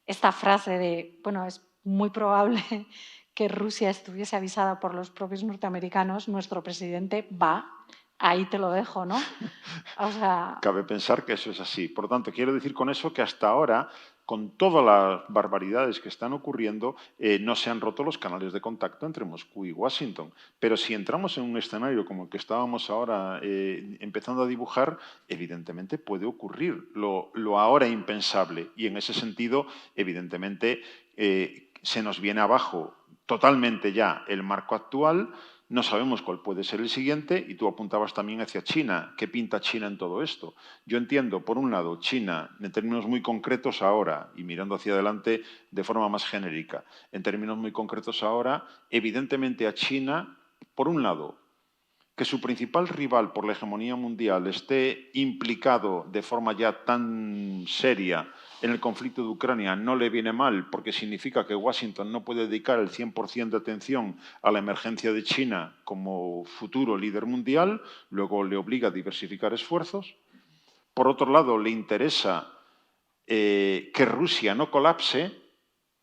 esta frase de, bueno, es muy probable que Rusia estuviese avisada por los propios norteamericanos, nuestro presidente va, ahí te lo dejo, ¿no? O sea... Cabe pensar que eso es así. Por lo tanto, quiero decir con eso que hasta ahora, con todas las barbaridades que están ocurriendo, no se han roto los canales de contacto entre Moscú y Washington. Pero si entramos en un escenario como el que estábamos ahora empezando a dibujar, evidentemente puede ocurrir lo ahora impensable. Y en ese sentido, evidentemente, se nos viene abajo totalmente ya el marco actual. No sabemos cuál puede ser el siguiente y tú apuntabas también hacia China. ¿Qué pinta China en todo esto? Yo entiendo, por un lado, China, en términos muy concretos ahora, y mirando hacia adelante de forma más genérica, en términos muy concretos ahora, evidentemente a China, por un lado, que su principal rival por la hegemonía mundial esté implicado de forma ya tan seria en el conflicto de Ucrania no le viene mal, porque significa que Washington no puede dedicar el 100% de atención a la emergencia de China como futuro líder mundial, luego le obliga a diversificar esfuerzos. Por otro lado, le interesa que Rusia no colapse,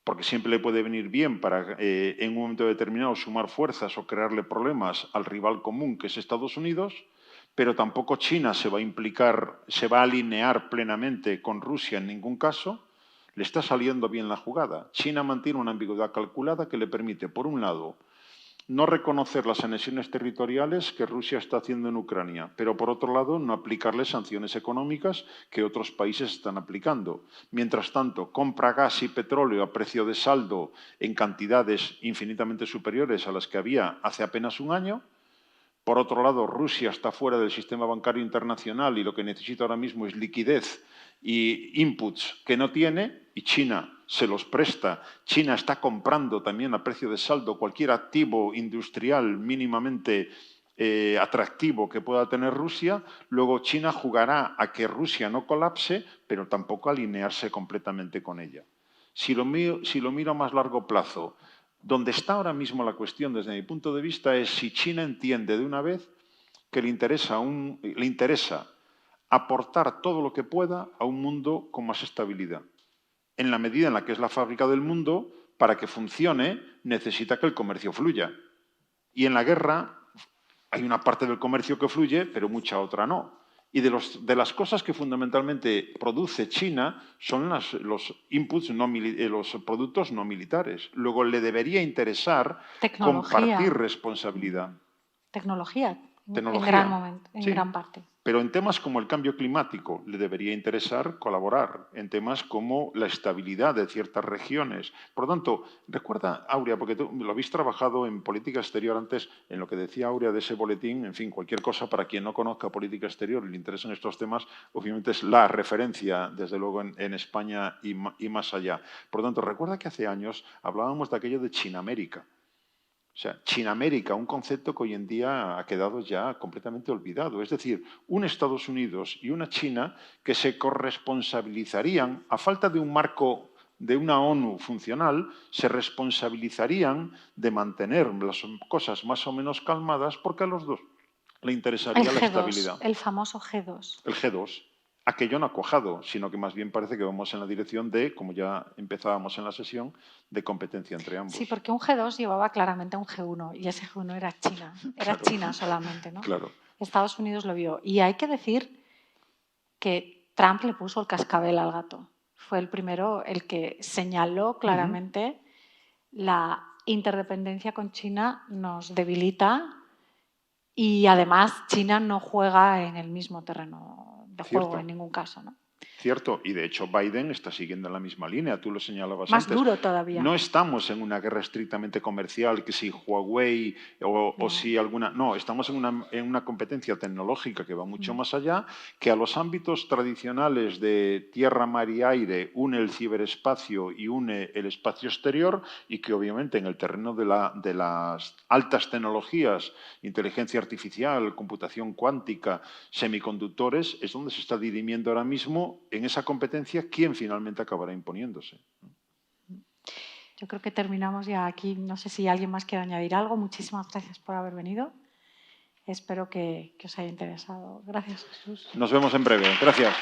porque siempre le puede venir bien para en un momento determinado sumar fuerzas o crearle problemas al rival común que es Estados Unidos, pero tampoco China se va a implicar, se va a alinear plenamente con Rusia en ningún caso. Le está saliendo bien la jugada. China mantiene una ambigüedad calculada que le permite, por un lado, no reconocer las anexiones territoriales que Rusia está haciendo en Ucrania, pero por otro lado no aplicarle sanciones económicas que otros países están aplicando. Mientras tanto, compra gas y petróleo a precio de saldo en cantidades infinitamente superiores a las que había hace apenas un año. Por otro lado, Rusia está fuera del sistema bancario internacional y lo que necesita ahora mismo es liquidez y inputs que no tiene, y China se los presta. China está comprando también a precio de saldo cualquier activo industrial mínimamente atractivo que pueda tener Rusia. Luego China jugará a que Rusia no colapse, pero tampoco a alinearse completamente con ella. Si lo miro a más largo plazo, donde está ahora mismo la cuestión desde mi punto de vista es si China entiende de una vez que le interesa aportar todo lo que pueda a un mundo con más estabilidad. En la medida en la que es la fábrica del mundo, para que funcione necesita que el comercio fluya. Y en la guerra hay una parte del comercio que fluye, pero mucha otra no. Y de las cosas que fundamentalmente produce China son los inputs, los productos no militares. Luego le debería interesar compartir responsabilidad. Tecnología, en gran momento, en gran parte. Pero en temas como el cambio climático le debería interesar colaborar, en temas como la estabilidad de ciertas regiones. Por lo tanto, recuerda, Aurea, porque tú lo habéis trabajado en política exterior antes, en lo que decía Aurea de ese boletín, en fin, cualquier cosa para quien no conozca política exterior y le interesen estos temas, obviamente es la referencia, desde luego, en España y más allá. Por lo tanto, recuerda que hace años hablábamos de aquello de Chinamérica. O sea, Chinamérica, un concepto que hoy en día ha quedado ya completamente olvidado. Es decir, un Estados Unidos y una China que se corresponsabilizarían, a falta de un marco de una ONU funcional, se responsabilizarían de mantener las cosas más o menos calmadas porque a los dos le interesaría la estabilidad. El famoso G2. El G2. Aquello no ha cuajado, sino que más bien parece que vamos en la dirección de, como ya empezábamos en la sesión, de competencia entre ambos. Sí, porque un G2 llevaba claramente a un G1 y ese G1 era China. Era claro. China solamente, ¿no? Claro. Estados Unidos lo vio. Y hay que decir que Trump le puso el cascabel al gato. Fue el primero el que señaló claramente la interdependencia con China nos debilita y además China no juega en el mismo terreno de juego en ningún caso, ¿no? Cierto, y de hecho Biden está siguiendo la misma línea, tú lo señalabas más antes. Más duro todavía. No estamos en una guerra estrictamente comercial, que si Huawei o si alguna... No, estamos en una competencia tecnológica que va mucho más allá, que a los ámbitos tradicionales de tierra, mar y aire une el ciberespacio y une el espacio exterior y que obviamente en el terreno de las altas tecnologías, inteligencia artificial, computación cuántica, semiconductores, es donde se está dirimiendo ahora mismo en esa competencia quién finalmente acabará imponiéndose. Yo creo que terminamos ya aquí. No sé si alguien más quiere añadir algo. Muchísimas gracias por haber venido. Espero que os haya interesado. Gracias, Jesús. Nos vemos en breve. Gracias.